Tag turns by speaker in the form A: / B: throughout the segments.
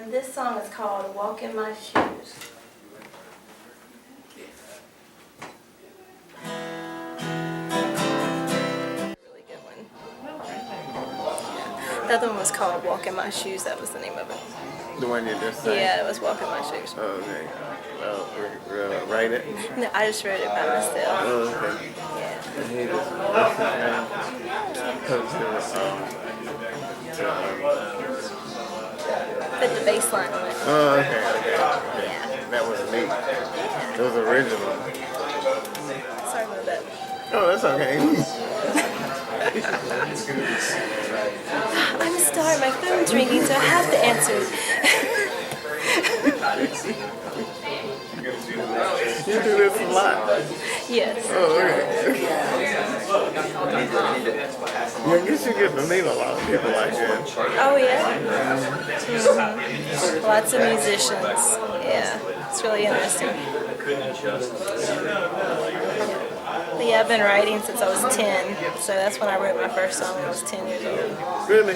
A: And this song is called Walk in My Shoes. Really good one. Yeah. The other one was called Walk in My Shoes. That was the name of it.
B: The one you just sang?
A: Yeah, it was Walk in My Shoes.
B: Oh, okay. Write it?
A: No, I just wrote it by myself.
B: Oh, okay.
A: Yeah.
B: I hate this
A: Put the bass line on it.
B: Oh, okay.
A: Yeah.
B: That was neat. It was original.
A: Sorry about that.
B: Oh, that's okay.
A: I'm a star, my phone's ringing, so I have to answer.
B: You do this a lot?
A: Yes.
B: Oh, okay. Yeah, I guess you get to meet a lot of people like that.
A: Oh, yeah? Mm-hmm. Lots of musicians. Yeah, it's really interesting. But yeah, I've been writing since I was 10, so that's when I wrote my first song when I was 10 years old.
B: Really?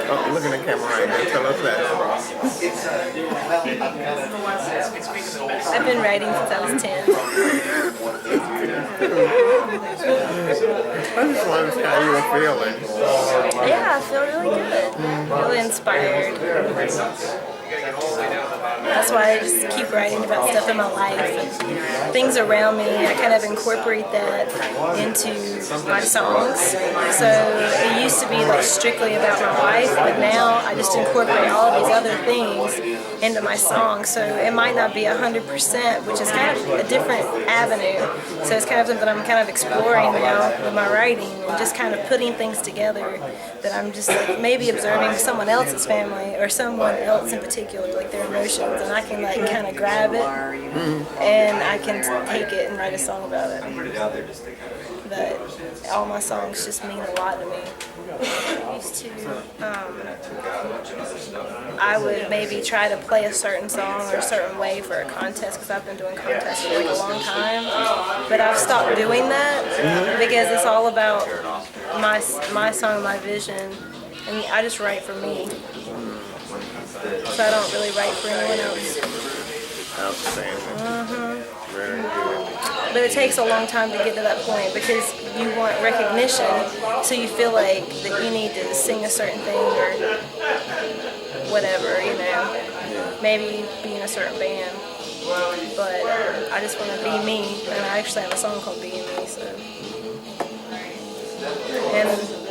B: Oh, look at the camera right there. Tell us that.
A: I've been writing since I was 10.
B: I just wanted to see how you were feeling.
A: Yeah, I feel really good. Really inspired. That's why I just keep writing about stuff in my life and things around me. I kind of incorporate that into my songs. So it used to be like strictly about my life, but now I just incorporate all of these other things into my songs. So it might not be 100%, which is kind of a different avenue. So it's kind of something I'm kind of exploring now with my writing and just kind of putting things together that I'm just like maybe observing someone else's family or someone else in particular, like their emotions, and I can like kind of grab it and I can take it and write a song about it. But all my songs just mean a lot to me. I used to, I would maybe try to play a certain song or a certain way for a contest because I've been doing contests for like a long time. But I've stopped doing that because it's all about my song, my vision, and I just write for me. So I don't really write for anyone else.
B: Outstanding. Very good.
A: But it takes a long time to get to that point because you want recognition, so you feel like that you need to sing a certain thing or whatever, you know, maybe be in a certain band. But I just want to be me, and I actually have a song called Being Me, so. And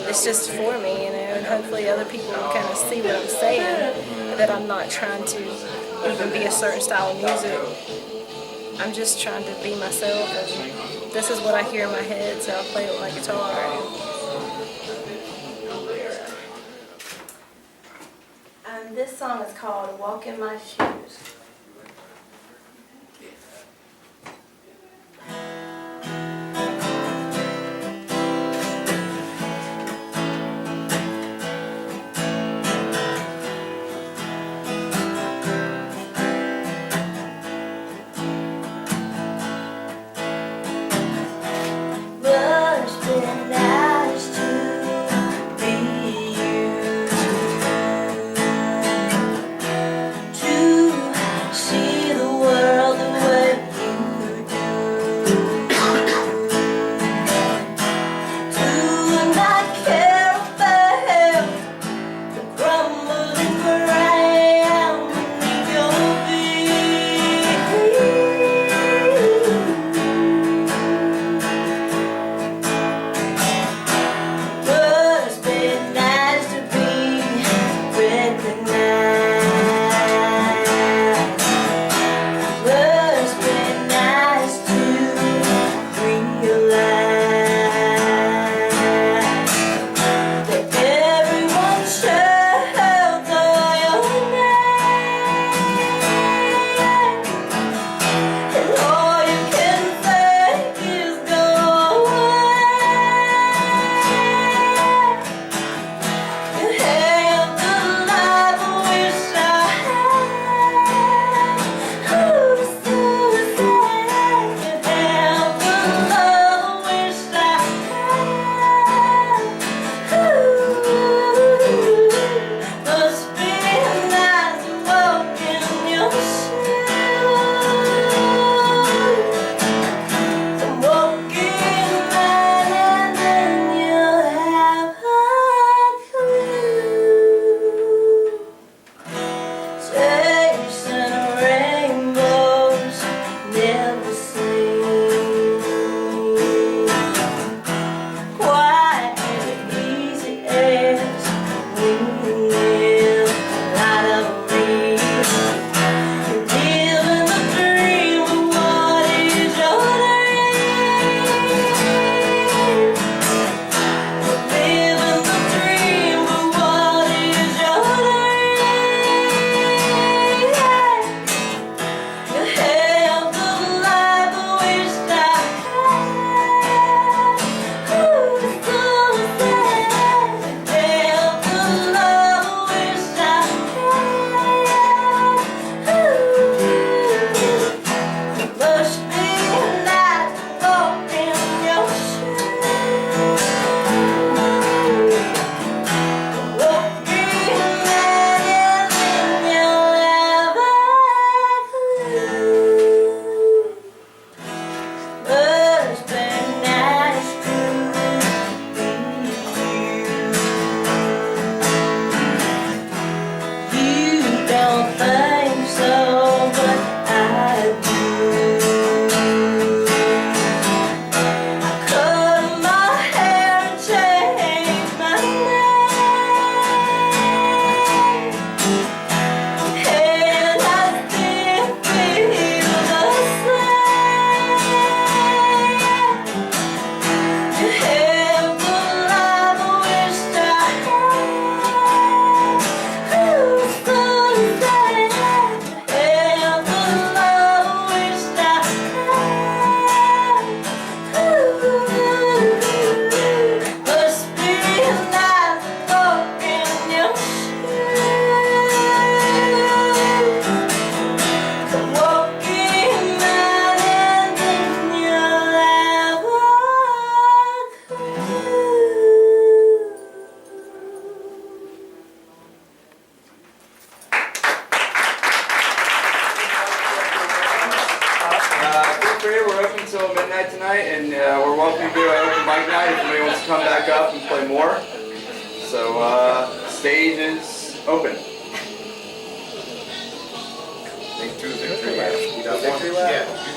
A: it's just for me, you know, and hopefully other people will kind of see what I'm saying, that I'm not trying to even be a certain style of music. I'm just trying to be myself, and this is what I hear in my head, so I'll play it with my guitar. And this song is called Walk in My Shoes.
C: So, stage is open.
B: Make two victory laps. You got victory lap? Yeah.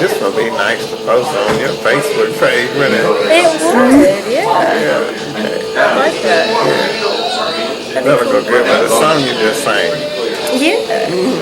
D: This would be nice to post on your Facebook page, wouldn't it?
A: It would, yeah. I like that.
D: That'll go good with the song you just sang.
A: Yeah.